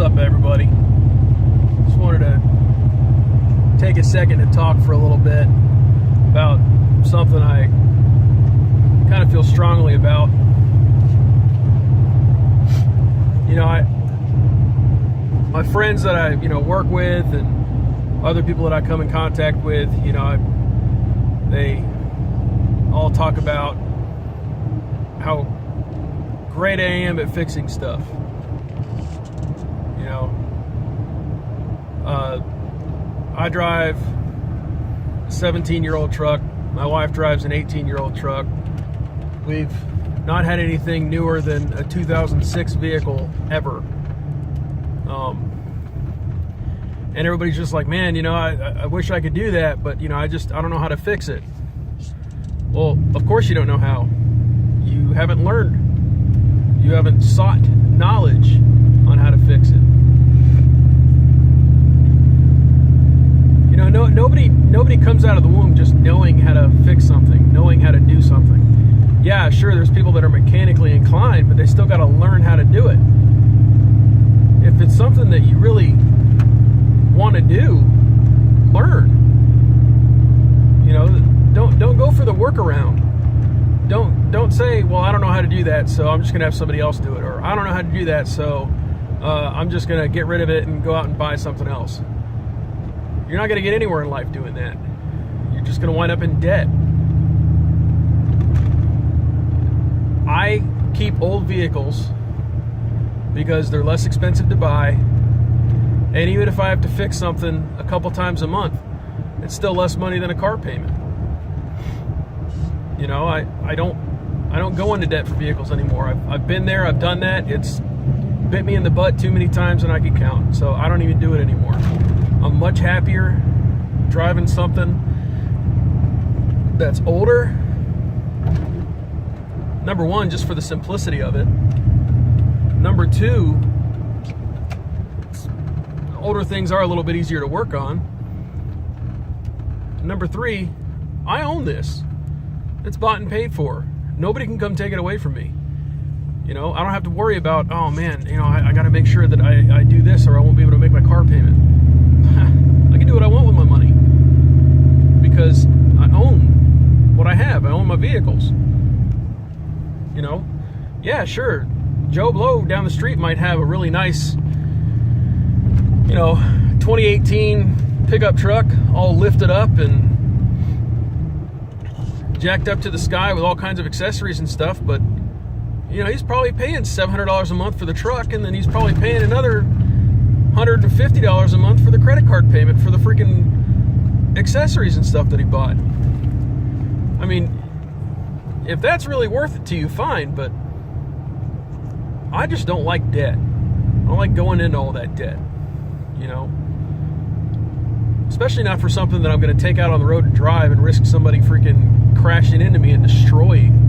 up, everybody? Just wanted to take a second to talk for a little bit about something I kind of feel strongly about. You know, my friends that I, work with and other people that I come in contact with, they all talk about how great I am at fixing stuff. I drive a 17-year-old truck. My wife drives an 18-year-old truck. We've not had anything newer than a 2006 vehicle ever. And everybody's just like, man, I wish I could do that, but I don't know how to fix it. Well, of course you don't know how. You haven't learned. You haven't sought knowledge on how to fix it. Nobody comes out of the womb just knowing how to fix something, knowing how to do something. Yeah, sure, there's people that are mechanically inclined, but they still got to learn how to do it. If it's something that you really want to do, learn. Don't go for the workaround. Don't say, well, I don't know how to do that, so I'm just gonna have somebody else do it, or I don't know how to do that, so I'm just gonna get rid of it and go out and buy something else. You're not gonna get anywhere in life doing that. You're just gonna wind up in debt. I keep old vehicles because they're less expensive to buy, and even if I have to fix something a couple times a month, it's still less money than a car payment. I don't go into debt for vehicles anymore. I've been there, I've done that. It's bit me in the butt too many times than I could count, so I don't even do it anymore. I'm much happier driving something that's older. Number one, just for the simplicity of it. Number two, older things are a little bit easier to work on. Number three, I own this. It's bought and paid for. Nobody can come take it away from me. I don't have to worry about, oh man, I got to make sure that I do this or I won't be able to make my car payment. I can do what I want with my money because I own what I have. I own my vehicles. Yeah, sure. Joe Blow down the street might have a really nice, 2018 pickup truck all lifted up and jacked up to the sky with all kinds of accessories and stuff, but he's probably paying $700 a month for the truck, and then he's probably paying another $150 a month for the credit card payment for the freaking accessories and stuff that he bought. I mean, if that's really worth it to you, fine, but I just don't like debt. I don't like going into all that debt, especially not for something that I'm going to take out on the road and drive and risk somebody freaking crashing into me and destroying.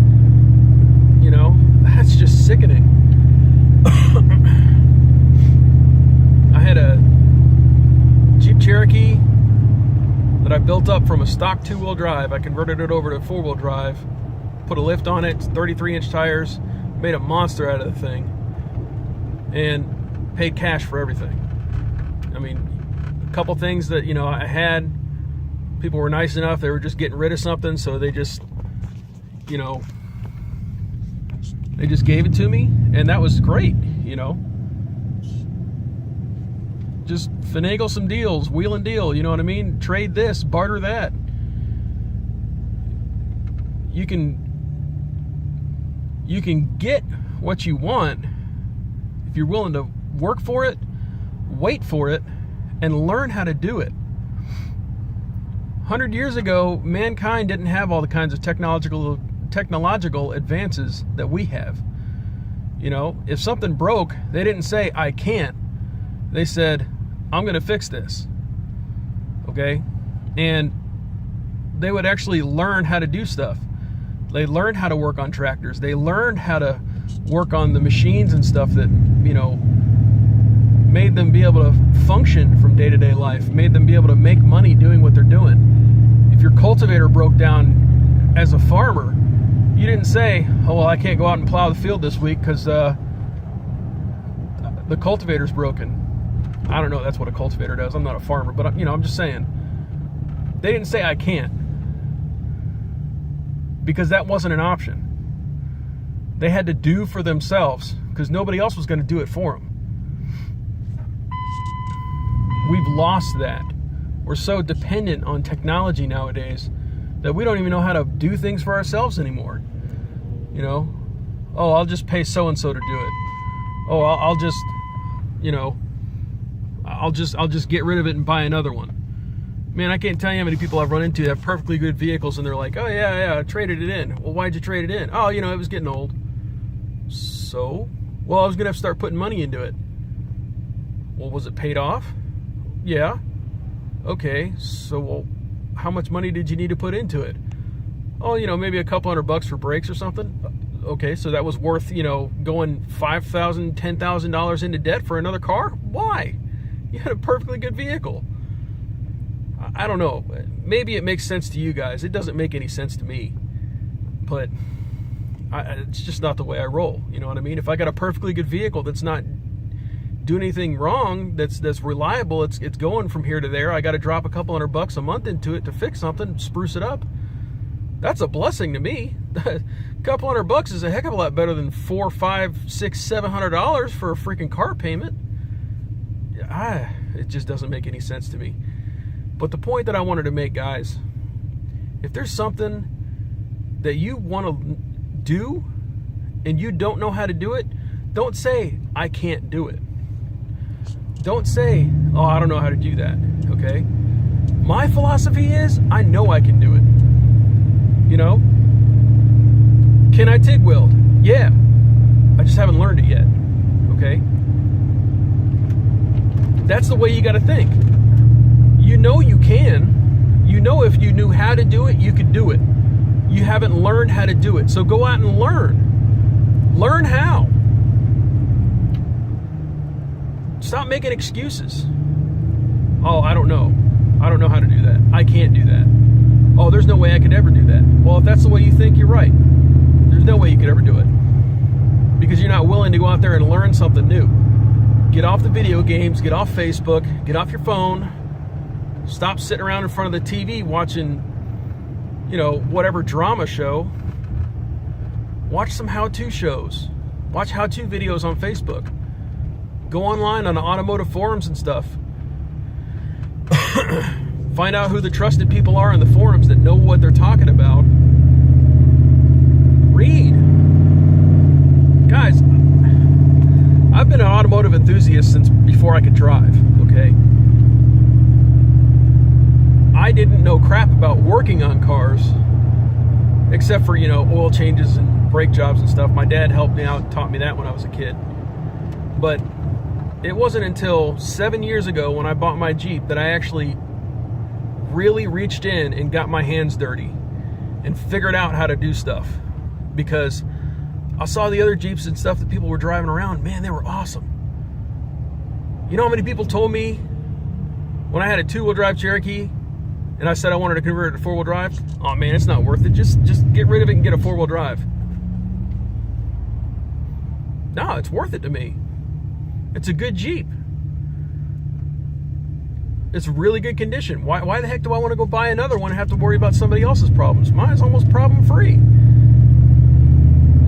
That's just sickening. I had a Jeep Cherokee that I built up from a stock two-wheel drive. I converted it over to four-wheel drive, put a lift on it, 33-inch tires, made a monster out of the thing, and paid cash for everything. I mean, a couple things that, I had, people were nice enough, they were just getting rid of something, so they just, they just gave it to me, and that was great, Just finagle some deals, wheel and deal, you know what I mean? Trade this, barter that. You can get what you want if you're willing to work for it, wait for it, and learn how to do it. 100 years ago, mankind didn't have all the kinds of technological advances that we have. If something broke, they didn't say, I can't. They said, I'm going to fix this. Okay? And they would actually learn how to do stuff. They learned how to work on tractors. They learned how to work on the machines and stuff that, made them be able to function from day-to-day life, made them be able to make money doing what they're doing. If your cultivator broke down as a farmer, you didn't say, oh, well, I can't go out and plow the field this week because the the cultivator's broken. I don't know, that's what a cultivator does. I'm not a farmer, but I'm just saying. They didn't say I can't, because that wasn't an option. They had to do for themselves because nobody else was going to do it for them. We've lost that. We're so dependent on technology nowadays that we don't even know how to do things for ourselves anymore. Oh, I'll just pay so-and-so to do it. Oh, I'll just get rid of it and buy another one. Man, I can't tell you how many people I've run into that have perfectly good vehicles and they're like, oh yeah, I traded it in. Well, why'd you trade it in? Oh, it was getting old. So? Well, I was gonna have to start putting money into it. Well, was it paid off? Yeah. Okay, so well, how much money did you need to put into it? Oh, maybe a couple $100 for brakes or something. Okay, so that was worth, going $5,000, $10,000 into debt for another car? Why? You had a perfectly good vehicle. I don't know. Maybe it makes sense to you guys. It doesn't make any sense to me. But it's just not the way I roll. You know what I mean? If I got a perfectly good vehicle that's not doing anything wrong, that's reliable, it's going from here to there, I got to drop a couple $100 a month into it to fix something, spruce it up. That's a blessing to me. A couple $100 is a heck of a lot better than $400, $500, $600, $700 for a freaking car payment. It just doesn't make any sense to me. But the point that I wanted to make, guys, if there's something that you want to do and you don't know how to do it, don't say, I can't do it. Don't say, oh, I don't know how to do that, okay? My philosophy is, I know I can do it. Can I TIG weld? Yeah. I just haven't learned it yet, okay? That's the way you got to think. You can. If you knew how to do it, you could do it. You haven't learned how to do it. So go out and learn. Learn how. Stop making excuses. Oh, I don't know. I don't know how to do that. I can't do that. Oh, there's no way I could ever do that. Well, if that's the way you think, you're right. There's no way you could ever do it. Because you're not willing to go out there and learn something new. Get off the video games, get off Facebook, get off your phone. Stop sitting around in front of the TV watching, whatever drama show. Watch some how-to shows. Watch how-to videos on Facebook. Go online on the automotive forums and stuff. Find out who the trusted people are in the forums that know what they're talking about. Read. Guys, I've been an automotive enthusiast since before I could drive, okay? I didn't know crap about working on cars, except for, oil changes and brake jobs and stuff. My dad helped me out and taught me that when I was a kid. But it wasn't until 7 years ago when I bought my Jeep that I actually really reached in and got my hands dirty and figured out how to do stuff. Because I saw the other Jeeps and stuff that people were driving around. Man, they were awesome. You know how many people told me when I had a 2-wheel drive Cherokee and I said I wanted to convert it to 4-wheel drive? Oh man, it's not worth it. Just get rid of it and get a 4-wheel drive. No, it's worth it to me. It's a good Jeep. It's really good condition. Why the heck do I want to go buy another one and have to worry about somebody else's problems? Mine's almost problem free.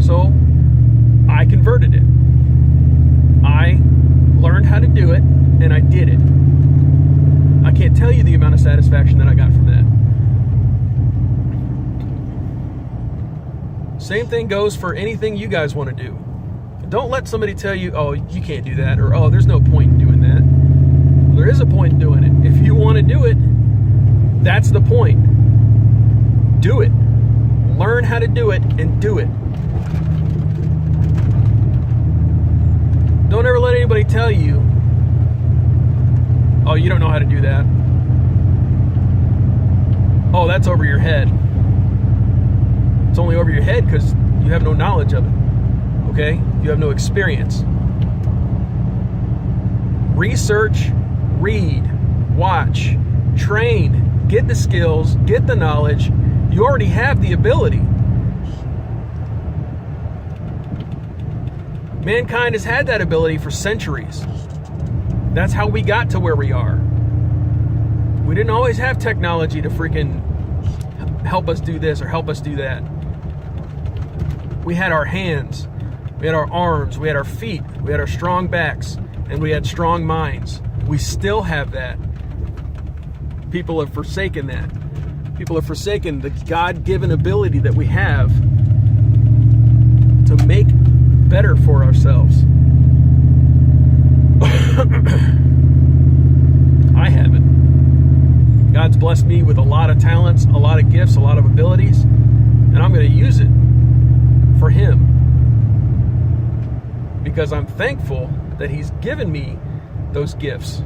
So I converted it. I learned how to do it and I did it. I can't tell you the amount of satisfaction that I got from that. Same thing goes for anything you guys want to do. Don't let somebody tell you, oh, you can't do that, or oh, there's no point in doing that. Well, there is a point in doing it. If you want to do it, that's the point. Do it. Learn how to do it and do it. Don't ever let anybody tell you, oh, you don't know how to do that. Oh, that's over your head. It's only over your head because you have no knowledge of it. Okay? You have no experience. Research, read, watch, train, get the skills, get the knowledge. You already have the ability. Mankind has had that ability for centuries. That's how we got to where we are. We didn't always have technology to freaking help us do this or help us do that. We had our hands, we had our arms, we had our feet, we had our strong backs, and we had strong minds. We still have that. People have forsaken that. People have forsaken the God-given ability that we have to make better for ourselves. I haven't. God's blessed me with a lot of talents, a lot of gifts, a lot of abilities, and I'm going to use it for Him. Because I'm thankful that He's given me those gifts.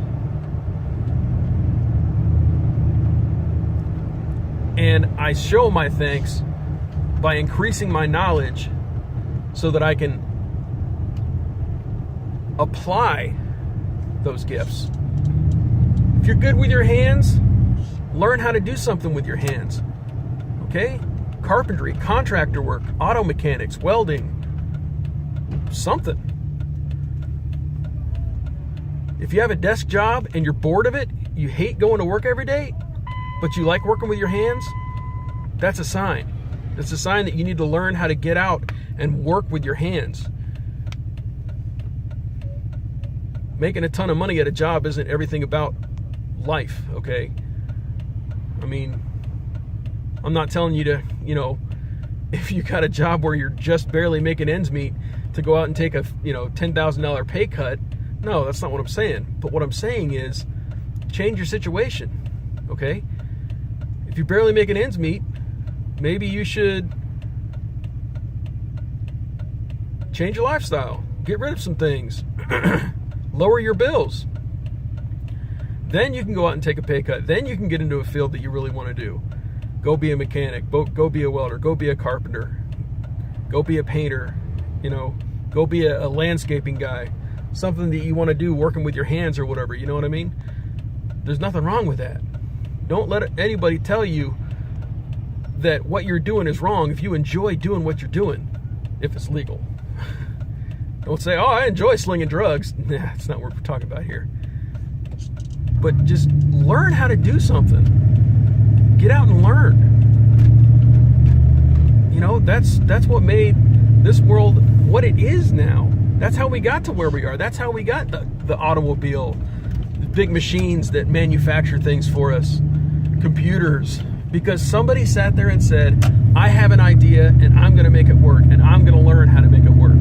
And I show my thanks by increasing my knowledge so that I can apply those gifts. If you're good with your hands, learn how to do something with your hands. Okay? Carpentry, contractor work, auto mechanics, welding, something. If you have a desk job and you're bored of it, you hate going to work every day, but you like working with your hands, that's a sign. It's a sign that you need to learn how to get out and work with your hands. Making a ton of money at a job isn't everything about life, okay? I mean, I'm not telling you to, if you got a job where you're just barely making ends meet, to go out and take a, $10,000 pay cut. No, that's not what I'm saying. But what I'm saying is, change your situation, okay? If you're barely making ends meet, maybe you should change your lifestyle. Get rid of some things. Lower your bills. Then you can go out and take a pay cut. Then you can get into a field that you really want to do. Go be a mechanic. Go be a welder. Go be a carpenter. Go be a painter. Go be a landscaping guy. Something that you want to do working with your hands or whatever. You know what I mean? There's nothing wrong with that. Don't let anybody tell you that what you're doing is wrong if you enjoy doing what you're doing, if it's legal. Don't say, oh, I enjoy slinging drugs. Nah, that's not what we're talking about here. But just learn how to do something. Get out and learn. That's what made this world what it is now. That's how we got to where we are. That's how we got the automobile, the big machines that manufacture things for us, computers. Because somebody sat there and said, I have an idea and I'm going to make it work, and I'm going to learn how to make it work.